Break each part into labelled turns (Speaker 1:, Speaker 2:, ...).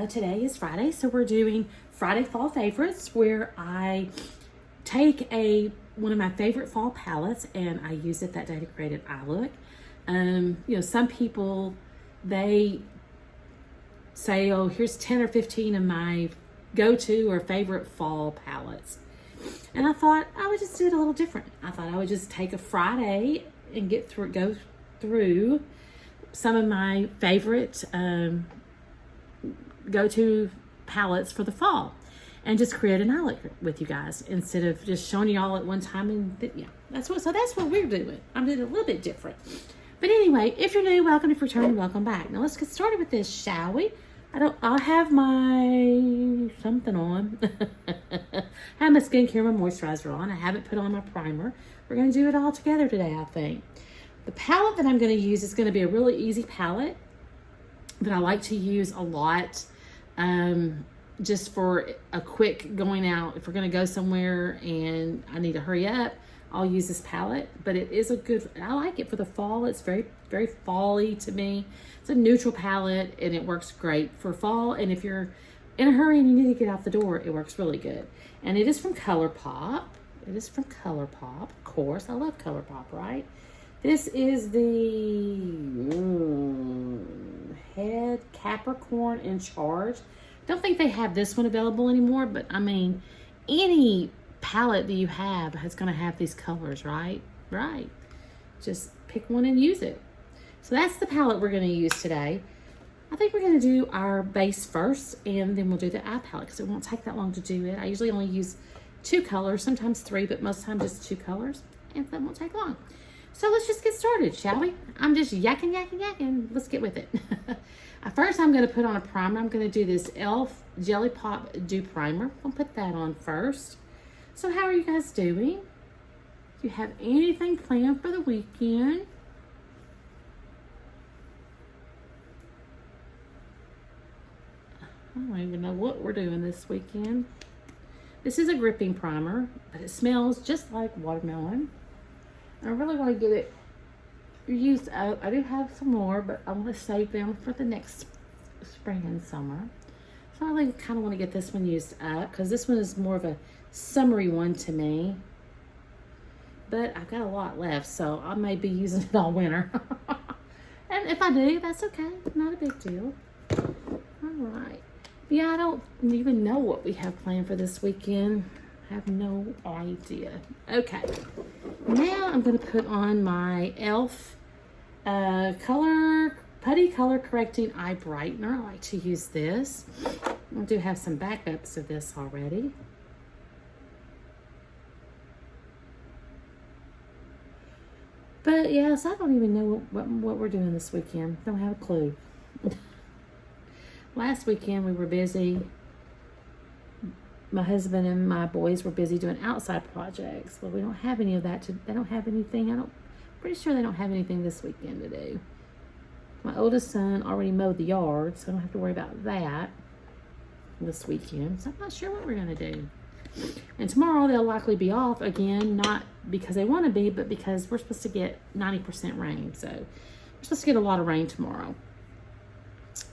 Speaker 1: today is Friday, so we're doing Friday Fall Favorites, where I take one of my favorite fall palettes and I use it that day to create an eye look. Some people, they say, oh, here's 10 or 15 of my go-to or favorite fall palettes. And I thought I would just do it a little different. I thought I would just take a Friday and go through some of my favorite go-to palettes for the fall and just create an eye look with you guys instead of just showing you all at one time. And that's what we're doing. I'm doing it a little bit different. But anyway, if you're new, welcome. If you're returning, welcome back. Now let's get started with this, shall we? I have my something on. I have my skincare, my moisturizer on. I haven't put on my primer. We're going to do it all together today, I think. The palette that I'm going to use is going to be a really easy palette that I like to use a lot, just for a quick going out. If we're going to go somewhere and I need to hurry up, I'll use this palette. But it is I like it for the fall. It's very, very fall-y to me. It's a neutral palette and it works great for fall. And if you're in a hurry and you need to get out the door, it works really good. And it is from ColourPop. Of course. I love ColourPop, right? This is the Head Capricorn in Charge. Don't think they have this one available anymore, but I mean, any palette that you have is going to have these colors, right? Right. Just pick one and use it. So that's the palette we're going to use today. I think we're going to do our base first, and then we'll do the eye palette because it won't take that long to do it. I usually only use 2 colors, sometimes 3, but most times just 2 colors, and that won't take long. So let's just get started, shall we? I'm just yakking. Let's get with it. First, I'm going to put on a primer. I'm going to do this e.l.f. Jelly Pop Dew Primer. I'll put that on first. So how are you guys doing? Do you have anything planned for the weekend? I don't even know what we're doing this weekend. This is a gripping primer, but it smells just like watermelon. I really want to get it used up. I do have some more, but I want to save them for the next spring and summer. So I really kind of want to get this one used up because this one is more of a summery one to me. But I've got a lot left, so I may be using it all winter. And if I do, that's okay. Not a big deal. All right. Yeah, I don't even know what we have planned for this weekend. I have no idea. Okay. Now I'm going to put on my e.l.f. Putty Color Correcting Eye Brightener. I like to use this. I do have some backups of this already. But yes, I don't even know what we're doing this weekend. Don't have a clue. Last weekend we were busy. My husband and my boys were busy doing outside projects. Well, we don't have any of that. They don't have anything. Pretty sure they don't have anything this weekend to do. My oldest son already mowed the yard, so I don't have to worry about that this weekend. So I'm not sure what we're going to do. And tomorrow they'll likely be off again, not because they want to be, but because we're supposed to get 90% rain. So we're supposed to get a lot of rain tomorrow.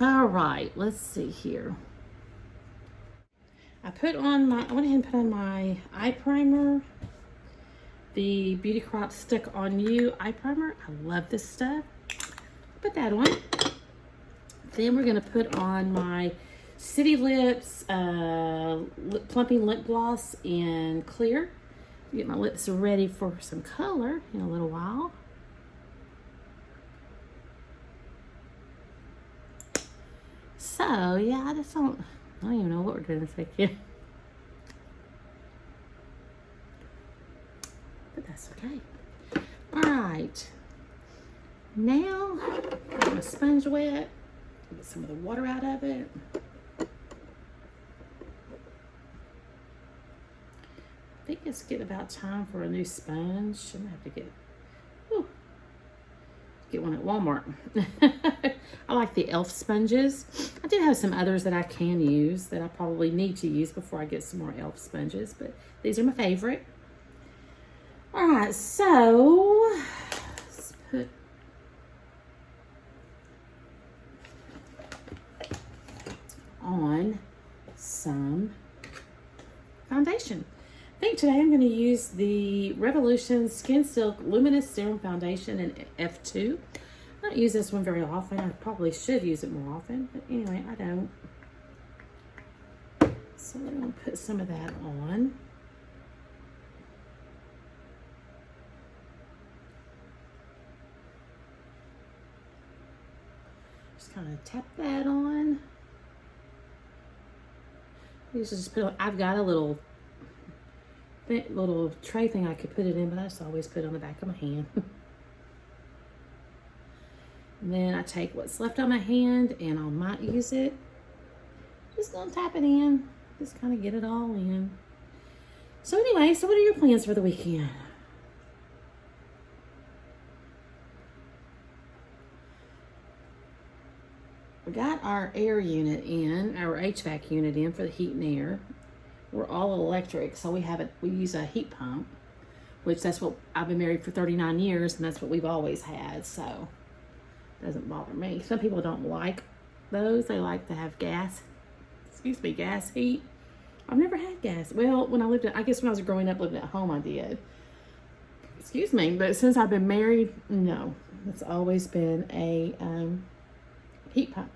Speaker 1: All right, let's see here. I went ahead and put on my eye primer, the Beauty Crop Stick On You eye primer. I love this stuff. Put that on. Then we're going to put on my City Lips Plumping Lip Gloss in Clear. Get my lips ready for some color in a little while. So, yeah, I don't even know what we're doing this weekend. But that's okay. Alright. Now, got my sponge wet. Get some of the water out of it. I think it's getting about time for a new sponge. I'm going to have to get one at Walmart. I like the e.l.f. sponges. I do have some others that I can use that I probably need to use before I get some more e.l.f. sponges, but these are my favorite. All right, so let's put on some foundation. I think today I'm going to use the Revolution Skin Silk Luminous Serum Foundation in F2. I don't use this one very often. I probably should use it more often, but anyway, I don't. So I'm going to put some of that on. Just kind of tap that on. Just put. I've got a little tray thing I could put it in, but I just always put it on the back of my hand. And then I take what's left on my hand and I might use it. Just gonna tap it in. Just kind of get it all in. So anyway, so what are your plans for the weekend? We got our air unit in, our HVAC unit in for the heat and air. We're all electric, so we use a heat pump, which that's what I've been married for 39 years, and that's what we've always had, so it doesn't bother me. Some people don't like those. They like to have gas heat. I've never had gas. Well, when I was growing up living at home, I did. Excuse me, but since I've been married, no. It's always been a heat pump.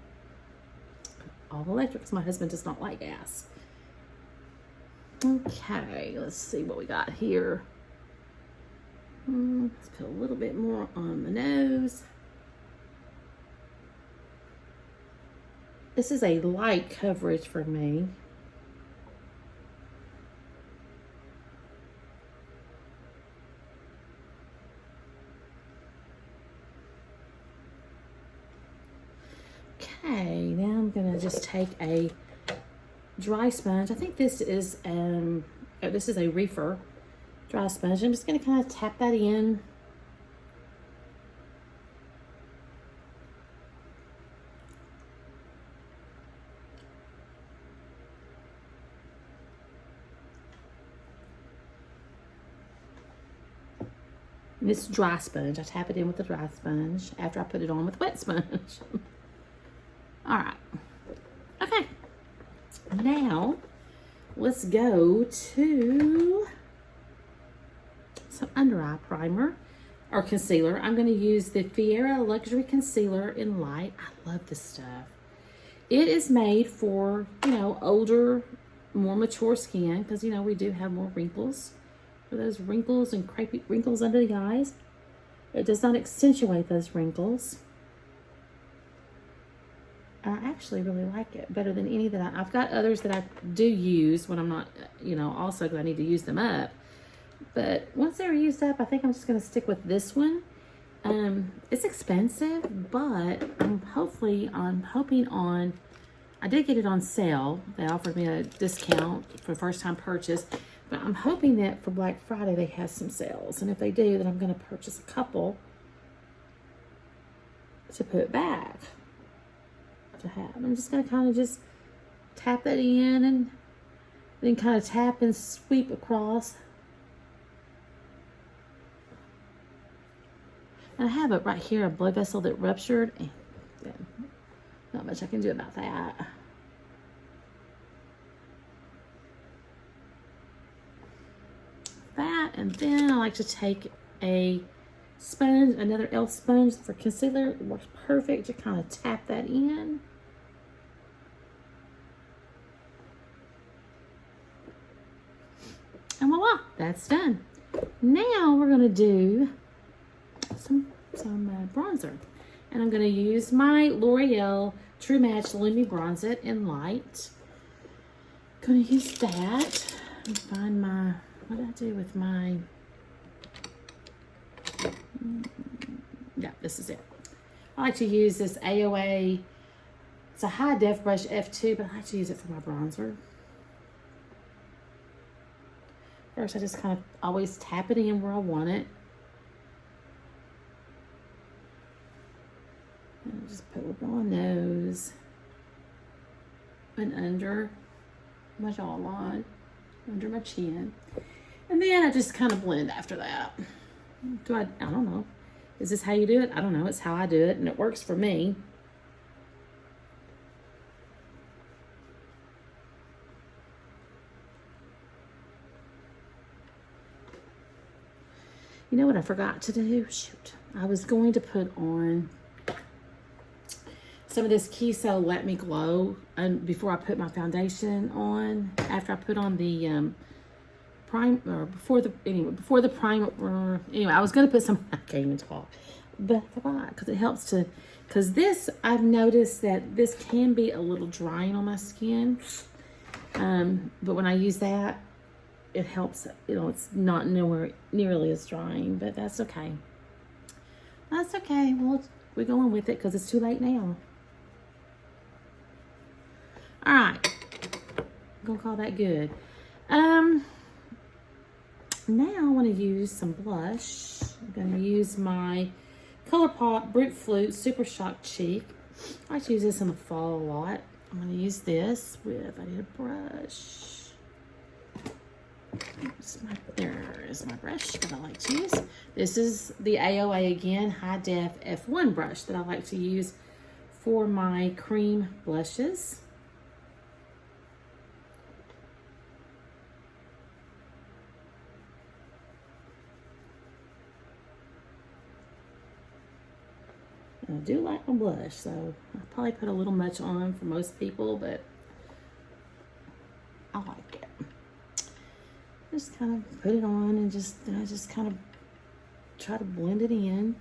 Speaker 1: All electric, because my husband does not like gas. Okay, let's see what we got here. Let's put a little bit more on the nose. This is a light coverage for me. Okay, now I'm gonna just take a dry sponge. I think this is a Reefer dry sponge. I'm just gonna kind of tap that in. And this dry sponge, I tap it in with the dry sponge after I put it on with wet sponge. All right. Okay. Now, let's go to some under eye primer or concealer. I'm going to use the Fiera Luxury Concealer in Light. I love this stuff. It is made for, older, more mature skin because, we do have more wrinkles. For those wrinkles and crepey wrinkles under the eyes. It does not accentuate those wrinkles. I actually really like it better than any that I've got others that I do use when I'm not, also because I need to use them up. But once they're used up, I think I'm just going to stick with this one. It's expensive, but I'm hoping on, I did get it on sale. They offered me a discount for first time purchase, but I'm hoping that for Black Friday they have some sales. And if they do, then I'm going to purchase a couple to put back. To have. I'm just going to kind of just tap that in and then kind of tap and sweep across. And I have it right here, a blood vessel that ruptured. And not much I can do about that. And then I like to take a sponge, another e.l.f. sponge for concealer. It works perfect to kind of tap that in. And voila, that's done. Now we're going to do some bronzer. And I'm going to use my L'Oreal True Match Lumi Bronze-It in Light. Going to use that and find my, what did I do with my, yeah, this is it. I like to use this AOA, it's a high def brush F2, but I like to use it for my bronzer. First, I just kind of always tap it in where I want it. And I just put it on my nose and under my jawline, under my chin. And then I just kind of blend after that. I don't know. Is this how you do it? I don't know. It's how I do it, and it works for me. You know what I forgot to do? Shoot. I was going to put on some of this Kiso Let Me Glow before I put my foundation on. After I put on the before the primer. Anyway, I was going to put some, I can't even talk. But I forgot because it helps to, because this, I've noticed that this can be a little drying on my skin. But when I use that, it helps, it's not nowhere nearly as drying, but that's okay. That's okay. Well, we're going with it because it's too late now. All right. I'm going to call that good. Now I want to use some blush. I'm going to use my ColourPop Brute Flute Super Shock Cheek. I like to use this in the fall a lot. I'm going to use this with, I need a brush. There is my brush that I like to use. This is the AOA again, High Def F1 brush that I like to use for my cream blushes. I do like my blush, so I probably put a little much on for most people, but I like it. Just kind of put it on and just kind of try to blend it in.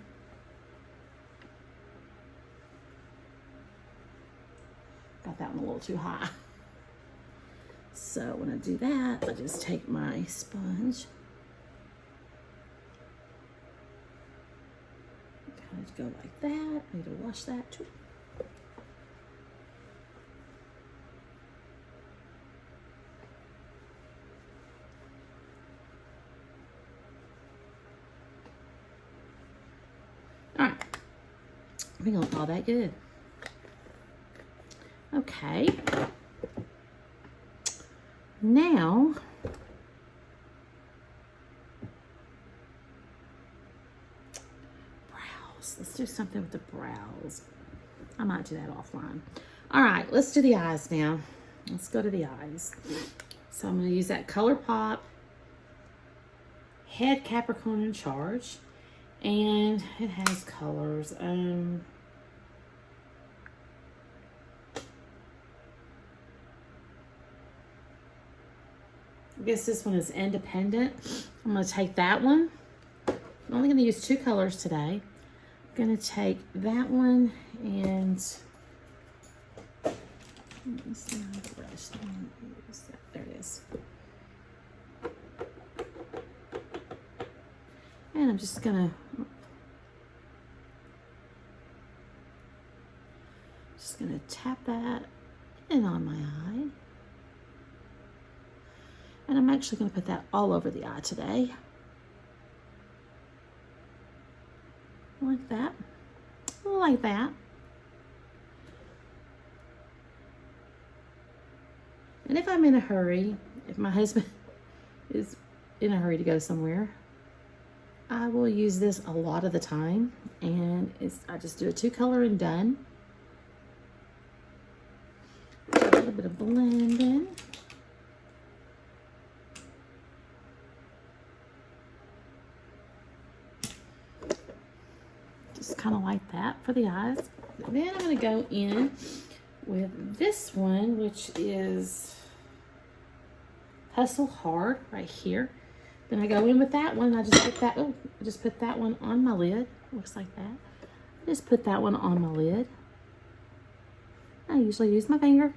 Speaker 1: Got that one a little too high. So when I do that, I just take my sponge. Kind of go like that. I need to wash that too. All right, we're gonna call that good. Okay. Now, brows. Let's do something with the brows. I might do that offline. All right, let's do the eyes now. Let's go to the eyes. So I'm gonna use that ColourPop Head Capricorn in Charge. And it has colors. I guess this one is Independent. I'm going to take that one. I'm only going to use 2 colors today. I'm going to take that one and let me see how the brush. There it is. And I'm just going to tap that in on my eye. And I'm actually going to put that all over the eye today. Like that. Like that. And if I'm in a hurry, if my husband is in a hurry to go somewhere, I will use this a lot of the time. And I just do a 2 color and done. A little bit of blending. Just kind of like that for the eyes. Then I'm going to go in with this one, which is Hustle Hard right here. Then I go in with that one. I just put that one on my lid. Looks like that. Just put that one on my lid. I usually use my finger.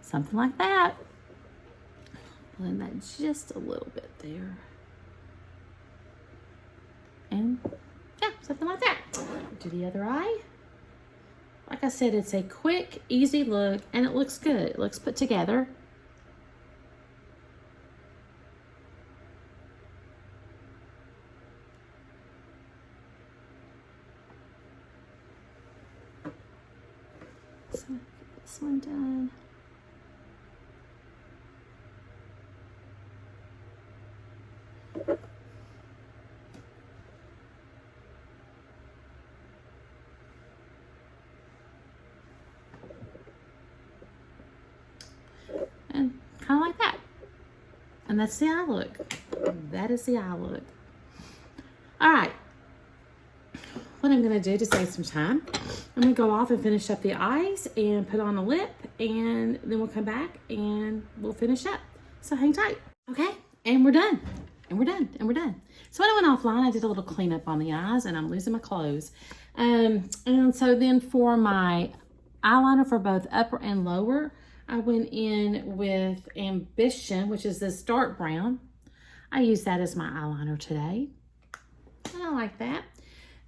Speaker 1: Something like that. Blend that just a little bit there. And yeah, something like that. Do the other eye. Like I said, it's a quick, easy look, and it looks good. It looks put together. So get this one done. And kind of like that. And that's the eye look. That is the eye look. All right. What I'm going to do to save some time, I'm going to go off and finish up the eyes and put on a lip, and then we'll come back and we'll finish up. So hang tight. Okay, and we're done. And we're done. And we're done. So when I went offline, I did a little cleanup on the eyes, and I'm losing my clothes. And so then for my eyeliner for both upper and lower, I went in with Ambition, which is this dark brown. I used that as my eyeliner today. And I like that.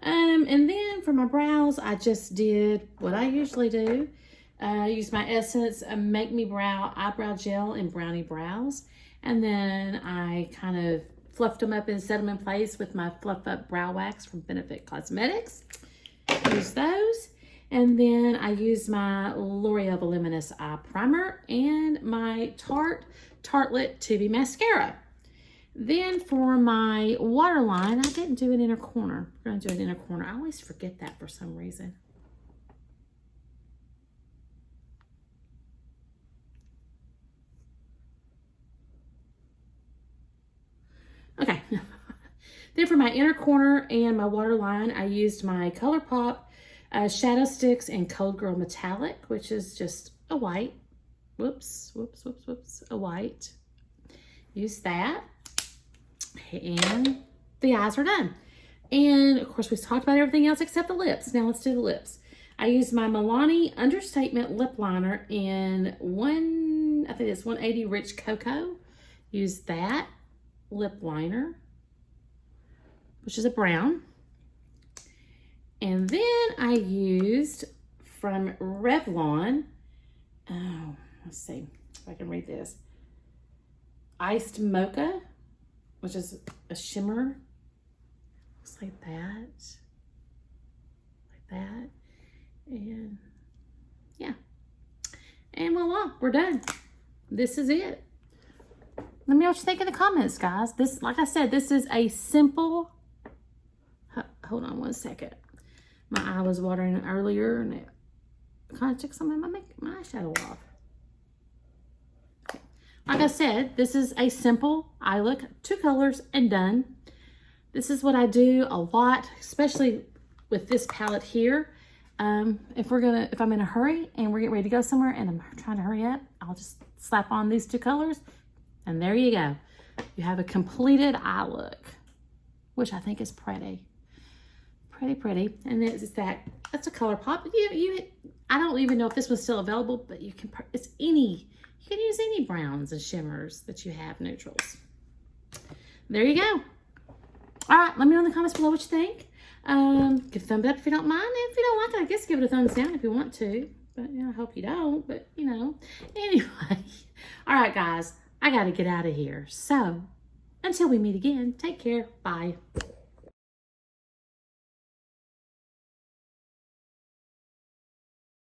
Speaker 1: And then for my brows, I just did what I usually do. Use my Essence Make Me Brow Eyebrow Gel in Brownie Brows. And then I kind of fluffed them up and set them in place with my Fluff Up Brow Wax from Benefit Cosmetics. Use those. And then I use my L'Oreal Voluminous Eye Primer and my Tartelette Tubby Mascara. Then for my waterline, I didn't do an inner corner. We're going to do an inner corner. I always forget that for some reason. Okay. Then for my inner corner and my waterline, I used my ColourPop Shadow Sticks in Cold Girl Metallic, which is just a white. Whoops. A white. Use that. And the eyes are done. And of course, we've talked about everything else except the lips. Now let's do the lips. I used my Milani Understatement Lip Liner in I think it's 180 Rich Cocoa. Use that lip liner, which is a brown. And then I used from Revlon, let's see if I can read this, Iced Mocha, which is a shimmer. Looks like that. And yeah. And voila, we're done. This is it. Let me know what you think in the comments, guys. This, like I said, this is a simple, hold on one second. My eye was watering earlier and it kind of took some of my eyeshadow off. Like I said, this is a simple eye look, 2 colors and done. This is what I do a lot, especially with this palette here. If I'm in a hurry and we're getting ready to go somewhere and I'm trying to hurry up, I'll just slap on these 2 colors and there you go. You have a completed eye look, which I think is pretty. Pretty. And that's a ColourPop. I don't even know if this was still available, but you can use any browns and shimmers that you have, neutrals. There you go. All right, let me know in the comments below what you think. Give a thumbs up if you don't mind. If you don't like it, I guess give it a thumbs down if you want to. But I hope you don't. But anyway. All right, guys, I got to get out of here. So until we meet again, take care. Bye.